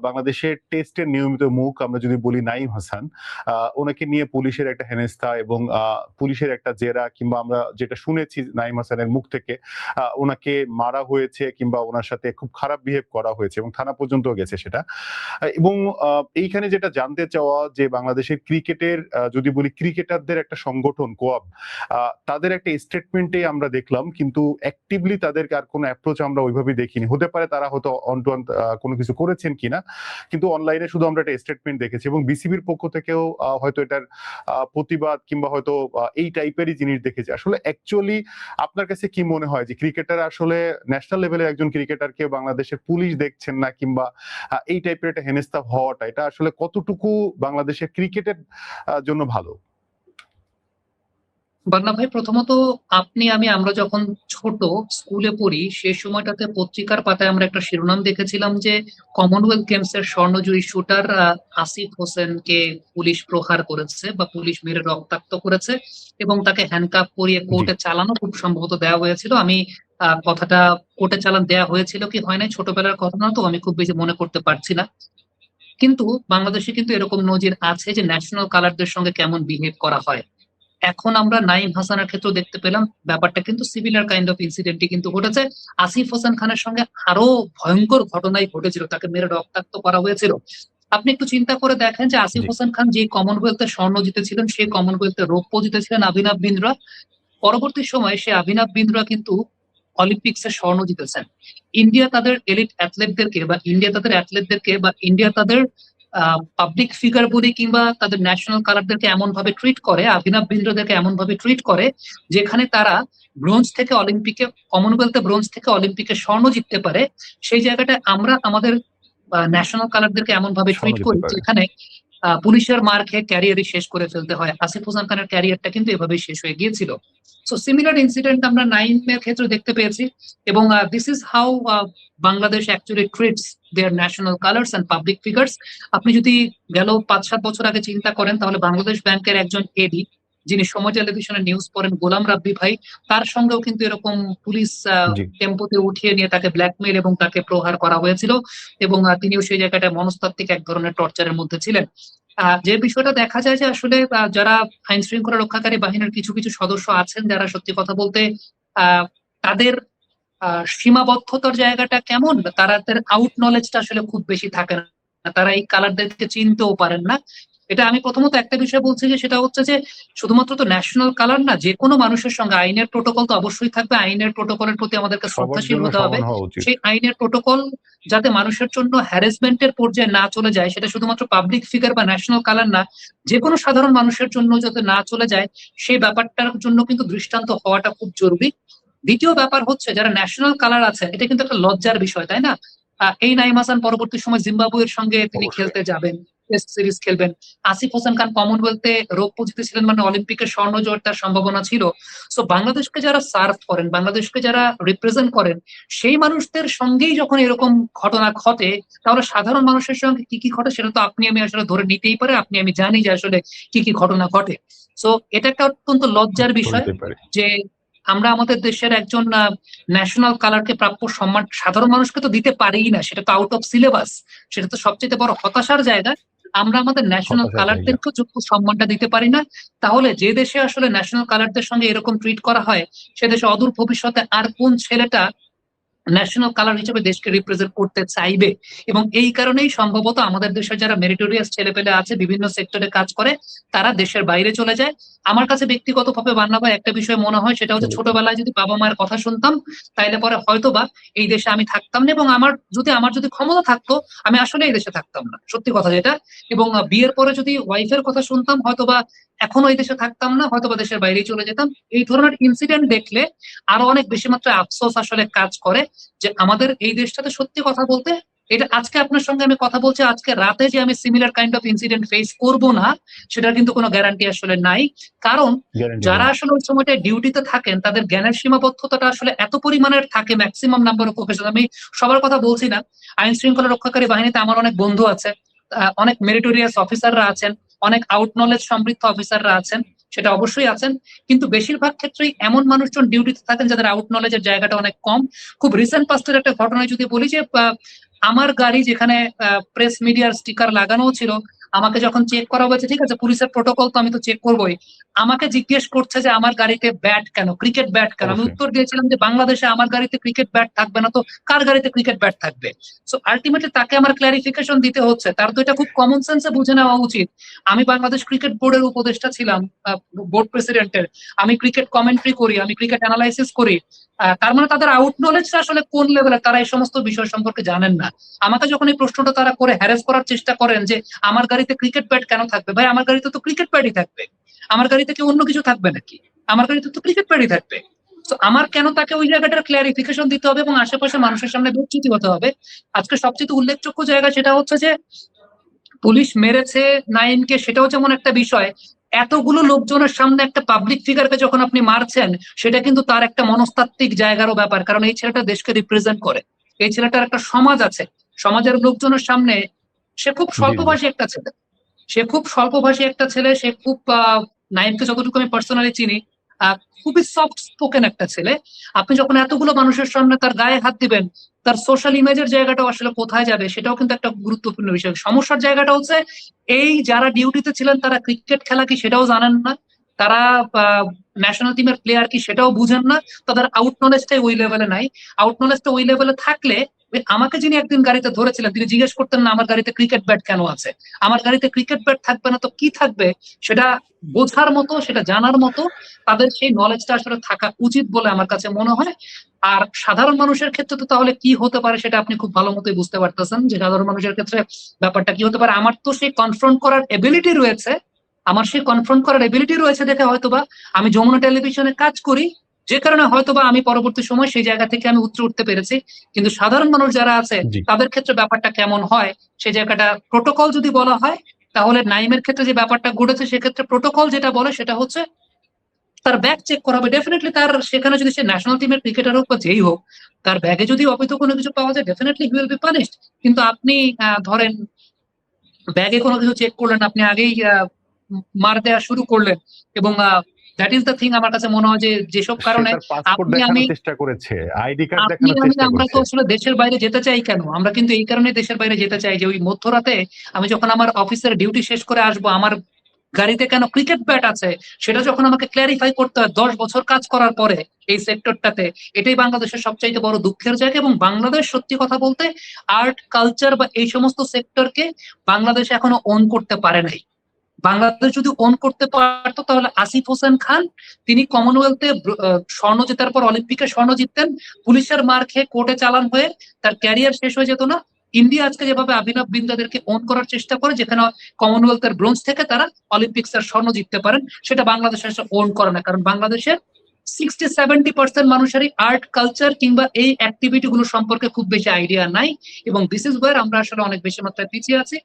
বাংলাদেশের টেস্টের নিয়মিত মুখ আমরা যদি বলি নাঈম হাসান, ওনাকে নিয়ে পুলিশের একটা হেনস্থা এবং পুলিশের একটা জেরা, কিংবা আমরা যেটা শুনেছি নাঈম হাসানের মুখ থেকে ওনাকে মারা হয়েছে কিংবা ওনার সাথে খুব খারাপ বিহেভ করা হয়েছে এবং থানা পর্যন্ত গেছে সেটা। এবং এইখানে যেটা জানতে চাওয়া যে বাংলাদেশের ক্রিকেটের যদি বলি ক্রিকেটারদের একটা সংগঠন কোয়াব, তাদের একটা স্টেটমেন্টে আমরা দেখলাম, কিন্তু অ্যাক্টিভলি তাদেরকে আর কোনো অ্যাপ্রোচ আমরা ওইভাবে দেখিনি। হতে পারে তারা হয়তো অন টু অন কোনো কিছু করেছেন কিনা, কিন্তু অনলাইনে শুধু আমরা একটা স্টেটমেন্ট দেখেছি এবং বিসিবির পক্ষ থেকেও হয়তো এটার প্রতিবাদ কিংবা হয়তো এই টাইপেরই জিনিস দেখেছি। আসলে অ্যাকচুয়ালি আপনার কাছে কি মনে হয় যে ক্রিকেটার আসলে ন্যাশনাল লেভেলের একজন ক্রিকেটারকে বাংলাদেশের পুলিশ দেখছেন না, কিংবা এই টাইপের একটা হেনস্থা হওয়াটা এটা আসলে কতটুকু বাংলাদেশের ক্রিকেটের জন্য ভালো? বান্না ভাই, প্রথমত আমরা যখন ছোট স্কুলে পড়ি সেই সময়টাতে পত্রিকার পাতায় আমরা একটা শিরোনাম দেখেছিলাম যে কমনওয়েলথ গেমস এর স্বর্ণজয়ী শুটার আসিফ হোসেনকে পুলিশ প্রহার করেছে বা পুলিশ মেরে রক্তাক্ত করেছে এবং তাকে হ্যান্ডকাপ পরিয়ে কোর্টে চালানো খুব সম্ভবত দেওয়া হয়েছিল। আমি কথাটা কোর্টে চালান দেওয়া হয়েছিল কি হয় নাই, ছোটবেলার ঘটনা তো আমি খুব বেশি মনে করতে পারছি না। কিন্তু বাংলাদেশে কিন্তু এরকম নজির আছে যে ন্যাশনাল কালারদের সঙ্গে কেমন বিহেভ করা হয়। এখন আমরা নাঈম হাসানের ক্ষেত্রে দেখতে পেলাম ব্যাপারটা কিন্তু সিমিলার কাইন্ড অফ ইনসিডেন্টই কিন্তু ঘটেছে। আসিফ হোসেন খানের সঙ্গে আরো ভয়ঙ্কর ঘটনাই ঘটেছিল, তাকে মেরে রক্তাক্ত করা হয়েছিল। আপনি একটু চিন্তা করে দেখেন যে আসিফ হোসেন খান যে কমনওয়েলথে স্বর্ণ জিতেছিলেন, সেই কমনওয়েলথে রৌপ্য জিতেছিলেন অভিনব বিন্দ্রা। পরবর্তী সময়ে সে অভিনব বিন্দ্রা কিন্তু অলিম্পিক্সে স্বর্ণ জিতেছেন। ইন্ডিয়া তাদের এলিট অ্যাথলেটদেরকে বা ইন্ডিয়া তাদের পাবলিক ফিগার বলি কিংবা তাদের ন্যাশনাল কালারদেরকে এমন ভাবে ট্রিট করে, অভিনব বিন্দ্রাদেরকে এমন ভাবে ট্রিট করে যেখানে তারা কমনওয়েলথে ব্রোঞ্জ থেকে অলিম্পিকে স্বর্ণ জিততে পারে। সেই জায়গাটা আমরা আমাদের ন্যাশনাল কালারদেরকে এমন ভাবে ট্রিট করি যেখানে পুলিশের মার খেয়ে ক্যারিয়ারই শেষ করে ফেলতে হয়। আসিফ হোসেন খানের ক্যারিয়ারটা কিন্তু এভাবেই শেষ হয়ে গিয়েছিল। সো সিমিলার ইনসিডেন্ট আমরা নাইমের ক্ষেত্রে দেখতে পেয়েছি এবং this is how Bangladesh actually treats their national colours and public figures. আপনি যদি গেল 5-7 বছর আগে চিন্তা করেন তাহলে বাংলাদেশ ব্যাংকের একজন এডি, যিনি সময় টেলিভিশনে নিউজ পড়েন, গোলাম রাব্বি ভাই, তার সঙ্গেও কিন্তু এরকম পুলিশ টেম্পোতে উঠিয়ে নিয়ে তাকে ব্ল্যাকমেইল এবং তাকে প্রহার করা হয়েছিল এবং তিনিও সেই জায়গাটায় মনস্তাত্ত্বিক এক ধরনের টর্চারের মধ্যে ছিলেন। যে বিষয়টা দেখা যায় যে আসলে যারা আইন শৃঙ্খলা রক্ষাকারী বাহিনীর কিছু কিছু সদস্য আছেন যারা সত্যি কথা বলতে তাদের সীমাবদ্ধতার জায়গাটা কেমন, তাদের আউট নলেজটা আসলে খুব বেশি থাকে না, তারা এই কালারদেরকে চিনতেও পারেন না। এটা আমি প্রথমত একটা বিষয় বলছি যে সেটা হচ্ছে যে শুধুমাত্র তো ন্যাশনাল কালার না, যে কোনো মানুষের সঙ্গে আইনের প্রোটোকল তো অবশ্যই থাকবে, আইনের প্রোটোকলের প্রতি আমাদেরকে শ্রদ্ধাশীল হতে হবে। সেই আইনের প্রোটোকল যাতে মানুষের জন্য হ্যারাসমেন্টের পর্যায়ে না চলে যায়, সেটা শুধুমাত্র পাবলিক ফিগার বা ন্যাশনাল কালার না, যে কোনো সাধারণ মানুষের জন্য যাতে না চলে যায়, সেই ব্যাপারটার জন্য কিন্তু দৃষ্টান্ত হওয়াটা খুব জরুরি। দ্বিতীয় ব্যাপার হচ্ছে যারা ন্যাশনাল কালার আছে, এটা কিন্তু একটা লজ্জার বিষয়, তাই না? এই নাঈম হাসান পরবর্তী সময় জিম্বাবুয়ের সঙ্গে তিনি খেলতে যাবেন, টেস্ট সিরিজ খেলবেন। আসিফ হোসেন খান কমনওয়েলথে রৌপ্য জিতেছিলেন, মানে অলিম্পিকের স্বর্ণ জয়ের তার সম্ভাবনা ছিল। সো বাংলাদেশকে যারা সার্ভ করেন, বাংলাদেশকে যারা রিপ্রেজেন্ট করেন, সেই মানুষদের সঙ্গেই যখন এরকম ঘটনা ঘটে, তাহলে সাধারণ মানুষের সঙ্গে কি কি ঘটে সেটা তো আপনি আমি আসলে ধরে নিতেই পারে, আপনি আমি জানি যে আসলে কি কি ঘটনা ঘটে। সো এটা একটা অত্যন্ত লজ্জার বিষয় যে আমরা আমাদের দেশের একজন ন্যাশনাল কালারকে প্রাপ্য সম্মান সাধারণ মানুষকে তো দিতে পারিই না, সেটা তো আউট অফ সিলেবাস। সেটা তো সবচেয়ে বড় হতাশার জায়গা, আমরা আমাদের ন্যাশনাল কালারদেরকেও যোগ্য সম্মানটা দিতে পারি না। তাহলে যে দেশে আসলে ন্যাশনাল কালারদের সঙ্গে এরকম ট্রিট করা হয়, সে দেশে অদূর ভবিষ্যতে আর কোন ছেলেটা ন্যাশনাল কালার হিসেবে দেশকে রিপ্রেজেন্ট করতে চাইবে? এবং এই কারণেই সম্ভবত আমাদের দেশের যারা মেরিটোরিয়াস ছেলেপেলে আছে, বিভিন্ন সেক্টরে কাজ করে, তারা দেশের বাইরে চলে যায়। আমার কাছে ব্যক্তিগতভাবে বান্না ভাই একটা বিষয় মনে হয়, সেটা হচ্ছে ছোটবেলায় যদি বাবা মায়ের কথা শুনতাম তাইলে পরে হয়তোবা এই দেশে আমি থাকতাম না, এবং আমার যদি ক্ষমতা থাকতো আমি আসলে এই দেশে থাকতাম না, সত্যি কথা যেটা। এবং বিয়ের পরে যদি ওয়াইফের কথা শুনতাম হয়তোবা এখনো এই দেশে থাকতাম না, হয়তোবা দেশের বাইরেই চলে যেতাম। এই ধরনের ইনসিডেন্ট দেখলে আরো অনেক বেশি মাত্রায় আফসোস আসলে কাজ করে যে আমাদের এই দেশটাতে সত্যি কথা বলতে, এটা আজকে আপনার সঙ্গে আমি কথা বলছি, আজকে রাতে যে আমি similar kind of incident face করব না, সেটার কিন্তু কোনো গ্যারান্টি আসলে নাই। কারণ যারা আসলে ওই সময়টা ডিউটিতে থাকেন তাদের জ্ঞানের সীমাবদ্ধতাটা আসলে এত পরিমাণের থাকে, ম্যাক্সিমাম নাম্বার অফ প্রফেশন, আমি সবার কথা বলছি না, আইন শৃঙ্খলা রক্ষাকারী বাহিনীতে আমার অনেক বন্ধু আছে, অনেক মেরিটোরিয়াস অফিসাররা আছেন, অনেক আউট নলেজ সমৃদ্ধ অফিসাররা আছেন, সেটা অবশ্যই আছেন, কিন্তু বেশিরভাগ ক্ষেত্রেই এমন মানুষজন ডিউটিতে থাকেন যাদের আউট নলেজের জায়গাটা অনেক কম। খুব রিসেন্ট পাস্টের একটা ঘটনায় যদি বলি যে আমার গাড়ি যেখানে প্রেস মিডিয়ার স্টিকার লাগানো ছিল, আমাকে যখন চেক করা হয়েছে, ঠিক আছে পুলিশের প্রোটোকল তো আমি তো চেক করবোই, আমাকে জিজ্ঞেস করছে যে আমার গাড়িতে ব্যাট কেন, ক্রিকেট ব্যাট কেন। আমি অবশ্যই। উত্তর দিয়েছিলাম যে বাংলাদেশে আমার গাড়িতে ক্রিকেট ব্যাট থাকবে না তো কার গাড়িতে ক্রিকেট ব্যাট থাকবে? সো আলটিমেটলি তাকে আমার ক্লারিফিকেশন দিতে হচ্ছে, তার তো এটা খুব কমন সেন্সে বুঝে নেওয়া উচিত। আমি বাংলাদেশ ক্রিকেট বোর্ডের উপদেষ্টা ছিলাম, বোর্ড প্রেসিডেন্টের, আমি ক্রিকেট কমেন্ট্রি করি, আমি ক্রিকেট অ্যানালাইসিস করি। তার মানে তাদের আউট নলেজটা আসলে কোন লেভেলের, তারা এই সমস্ত বিষয় সম্পর্কে জানেন না। আমাকে যখন এই প্রশ্নটা তারা করে হ্যারেস করার চেষ্টা করেন যে আমার গাড়িতে ক্রিকেট ব্যাট কেন থাকবে, ভাই আমার গাড়িতে তো ক্রিকেট ব্যাটই থাকবে, আমার গাড়িতে কি অন্য কিছু থাকবে নাকি? আমার গাড়িতে তো ক্রিকেট ব্যাটই থাকবে। তো আমার কেন তাকে ওই জায়গাটার ক্লারিফিকেশন দিতে হবে এবং আশেপাশে মানুষের সামনে বিচ্যুতি হতে হবে? আজকে সবচেয়ে উল্লেখযোগ্য জায়গা সেটা হচ্ছে যে পুলিশ মেরেছে নাইমকে, সেটাও যেমন একটা বিষয়, এতগুলো লোকজনের সামনে একটা পাবলিক ফিগারকে যখন আপনি মারছেন, সেটা কিন্তু তার একটা মনস্তাত্ত্বিক জায়গারও ব্যাপার, কারণ এই ছেলেটা দেশকে রিপ্রেজেন্ট করে, এই ছেলেটার একটা সমাজ আছে, সমাজের লোকজনের সামনে সে খুব জি, জি। স্বল্পভাষী একটা ছেলে, সে খুব স্বল্পভাষী একটা ছেলে, সে খুব নাইমকে যতটুকু আমি পার্সোনালি চিনি, খুবই সফট স্পোকেন একটা ছেলে। আপনি যখন এতগুলো মানুষের সামনে তার গায়ে হাত দিবেন, তার সোশ্যাল ইমেজের জায়গাটাও আসলে কোথায় যাবে সেটাও কিন্তু একটা গুরুত্বপূর্ণ বিষয়। সমস্যার জায়গাটা হচ্ছে এই যারা ডিউটিতে ছিলেন তারা ক্রিকেট খেলা কি সেটাও জানেন না, তারা ন্যাশনাল টিমের প্লেয়ার কি সেটাও বুঝেন না, তাদের আউট নলেজটাই ওই লেভেলে নাই। আউট নলেজটা ওই লেভেলে থাকলে আমাকে যিনি একদিন গাড়িতে ধরেছিলেন তিনি জিজ্ঞেস করতেন না আমার গাড়িতে ক্রিকেট ব্যাট কেন আছে, আমার গাড়িতে ক্রিকেট ব্যাট থাকবে না তো কি থাকবে, সেটা বোঝার মতো, সেটা জানার মতো তাদের সেই নলেজটা আসলে থাকা উচিত বলে আমার কাছে মনে হয়। আর সাধারণ মানুষের ক্ষেত্রে তো তাহলে কি হতে পারে সেটা আপনি খুব ভালো মতোই বুঝতে পারতেছেন যে সাধারণ মানুষের ক্ষেত্রে ব্যাপারটা কি হতে পারে। আমার তো সেই কনফ্রন্ট করার এবিলিটি রয়েছে, আমার সেই কনফ্রন্ট করার এবিলিটি রয়েছে দেখে হয়তোবা আমি যমুনা টেলিভিশনে কাজ করি, যে কারণে হয়তোবা আমি পরবর্তী সময় সেই জায়গা থেকে আমি উতরে উঠতে পেরেছি। কিন্তু সাধারণ মানুষ যারা আছে জি। তাদের ক্ষেত্রে ব্যাপারটা কেমন হয়, সেই জায়গাটা প্রোটোকল যদি বলা হয়, তাহলে নাইমের ক্ষেত্রে যে ব্যাপারটা ঘটেছে সেক্ষেত্রে প্রোটোকল যেটা বলে সেটা হচ্ছে তার ব্যাগ চেক করা হবে। ডেফিনেটলি তার সেখানে যদি সে ন্যাশনাল টিমের ক্রিকেটার হোক বা যেই হোক, তার ব্যাগে যদি অবৈধ কোনো কিছু পাওয়া যায় definitely he will be punished. কিন্তু আপনি ধরেন ব্যাগে কোনো কিছু চেক করলেন, আপনি আগেই মার দেওয়া শুরু করলেন, এবং দ্যাট ইজ দ্য থিং। আমার কাছে মনে হয় যে যেসব সে কারণে তার পাসপোর্ট আপনি আমি দেখানোর চেষ্টা করেছে, আইডি কার্ড আপনি দেখানোর আমি চেষ্টা আমরা তো করেছে। আসলে দেশের বাইরে যেতে চাই কেন? আমরা কিন্তু এই কারণে দেশের বাইরে যেতে চাই যে ওই মধ্যরাতে আমি যখন আমার অফিসের ডিউটি শেষ করে আসবো, আমার গাড়িতে কেন ক্রিকেট ব্যাট আছে সেটা যখন আমাকে ক্ল্যারিফাই করতে হয় 10 বছর কাজ করার পরে এই সেক্টরটাতে। এটাই বাংলাদেশের সবচাইতে বড় দুঃখের জায়গা। এবং বাংলাদেশ সত্যি কথা বলতে আর্ট কালচার বা এই সমস্ত সেক্টরকে বাংলাদেশ এখনো ওন করতে পারে নাই। বাংলাদেশ যদি ওন করতে পারতো তাহলে আসিফ হোসেন খান তিনি কমনওয়েলথে স্বর্ণ জেতার পর অলিম্পিকে স্বর্ণ জিততেন, পুলিশের মার খেয়ে কোর্টে চালান হয়ে তার ক্যারিয়ার শেষ হয়ে যেত না। ইন্ডিয়া আজকে যেভাবে অভিনব বিন্দাদেরকে ওন করার চেষ্টা করে, যেখানে কমনওয়েলথের ব্রোঞ্জ থেকে তারা অলিম্পিক্সের স্বর্ণ জিততে পারেন, সেটা বাংলাদেশ ওন করে না, কারণ বাংলাদেশের 60-70% মানুষেরই আর্ট কালচার কিংবা এই অ্যাক্টিভিটি গুলো সম্পর্কে খুব বেশি আইডিয়া নাই। এবং দিস ইজ ওয়ার আমরা আসলে অনেক বেশি মাত্রায় পিছিয়ে আছি।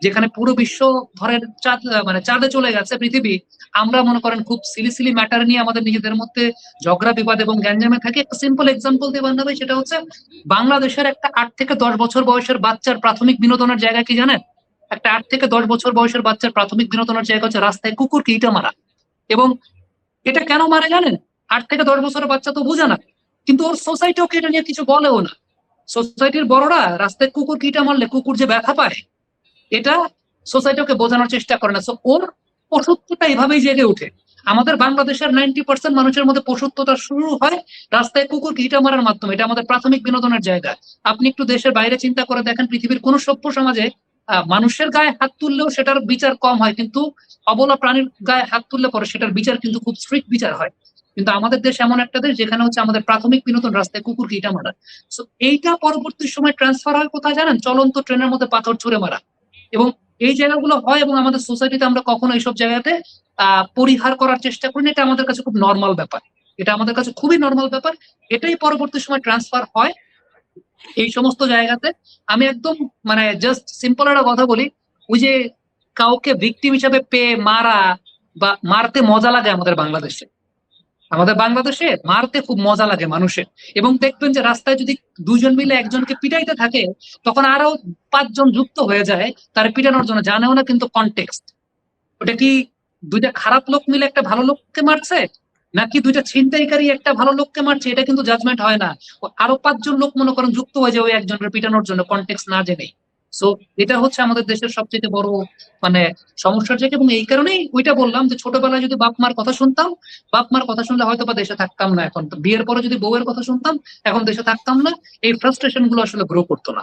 যেখানে পুরো বিশ্ব ধরেন চাঁদ মানে চাঁদে চলে গেছে পৃথিবী, আমরা মনে করেন খুব সিলি সিলি ম্যাটার নিয়ে আমাদের নিজেদের মধ্যে ঝগড়া বিবাদ এবং গ্যাঞ্জামে থাকি। একটা সিম্পল এক্সাম্পল দিয়ে বান্ধবী, সেটা হচ্ছে বাংলাদেশের একটা 8 থেকে 10 বছর বয়সের বাচ্চার প্রাথমিক বিনোদনের জায়গা কি জানেন? একটা 8 থেকে 10 বছর বয়সের বাচ্চার প্রাথমিক বিনোদনের জায়গা হচ্ছে রাস্তায় কুকুরকে ইটা মারা। এবং এটা কেন মারে জানেন? 8 থেকে 10 বছরের বাচ্চা তো বুঝে না, কিন্তু ওর সোসাইটি ওকে এটা নিয়ে কিছু বলেও না। সোসাইটির বড়রা রাস্তায় কুকুরকে ইটা মারলে কুকুর যে ব্যথা পায়, এটা সোসাইটি ওকে বোঝানোর চেষ্টা করে না। সো ওর পশুত্বটা এভাবেই জেগে ওঠে। আমাদের বাংলাদেশের 90% মানুষের মধ্যে পশুত্বটা শুরু হয় রাস্তায় কুকুরকে ইটা মারার মাধ্যমে। এটা আমাদের প্রাথমিক বিনোদনের জায়গা। আপনি একটু দেশের বাইরে চিন্তা করে দেখেন, পৃথিবীর কোন সভ্য সমাজে মানুষের গায়ে হাত তুললেও সেটার বিচার কম হয়, কিন্তু অবলা প্রাণীর গায়ে হাত তুললে পরে সেটার বিচার কিন্তু খুব স্ট্রিক্ট বিচার হয়। কিন্তু আমাদের দেশ এমন একটা দেশ যেখানে হচ্ছে আমাদের প্রাথমিক বিনোদন রাস্তায় কুকুরকে ইটা মারা। সো এইটা পরবর্তী সময় ট্রান্সফার হয় কোথায় জানেন? চলন্ত ট্রেনের মধ্যে পাথর ছুঁড়ে মারা। এবং এই জায়গাগুলো হয় এবং আমাদের সোসাইটিতে আমরা কখনো এইসব জায়গাতে পরিহার করার চেষ্টা করি না। এটা আমাদের কাছে খুব নর্মাল ব্যাপার, এটা আমাদের কাছে খুবই নর্মাল ব্যাপার। এটাই পরবর্তী সময় ট্রান্সফার হয় এই সমস্ত জায়গাতে। আমি একদম মানে জাস্ট সিম্পল একটা কথা বলি, ওই যে কাউকে ভিকটিম হিসাবে পেয়ে মারা বা মারতে মজা লাগে আমাদের বাংলাদেশে, আমাদের বাংলাদেশে মারতে খুব মজা লাগে মানুষের। এবং দেখবেন যে রাস্তায় যদি দুজন মিলে একজনকে পিটাইতে থাকে, তখন আরো 5 জন যুক্ত হয়ে যায় তার পিটানোর জন্য, জানেও না কিন্তু কনটেক্সট। ওটা কি দুইটা খারাপ লোক মিলে একটা ভালো লোককে মারছে, নাকি দুইটা ছিনতাইকারী একটা ভালো লোককে মারছে, এটা কিন্তু জাজমেন্ট হয় না। আরো 5 জন লোক মনে করেন যুক্ত হয়ে যায় ওই একজনের পিটানোর জন্য, কনটেক্সট না জেনে। সো এটা হচ্ছে আমাদের দেশের সবচেয়ে বড় মানে সমস্যার জায়গা। এবং এই কারণেই ওইটা বললাম যে ছোটবেলায় যদি বাপ মার কথা শুনতাম, বাপ মার কথা শুনলে হয়তো বা দেশে থাকতাম না। এখন তো বিয়ের পরে যদি বউয়ের কথা শুনতাম, এখন দেশে থাকতাম না। এই ফ্রাস্ট্রেশন গুলো আসলে গ্রো করতো না।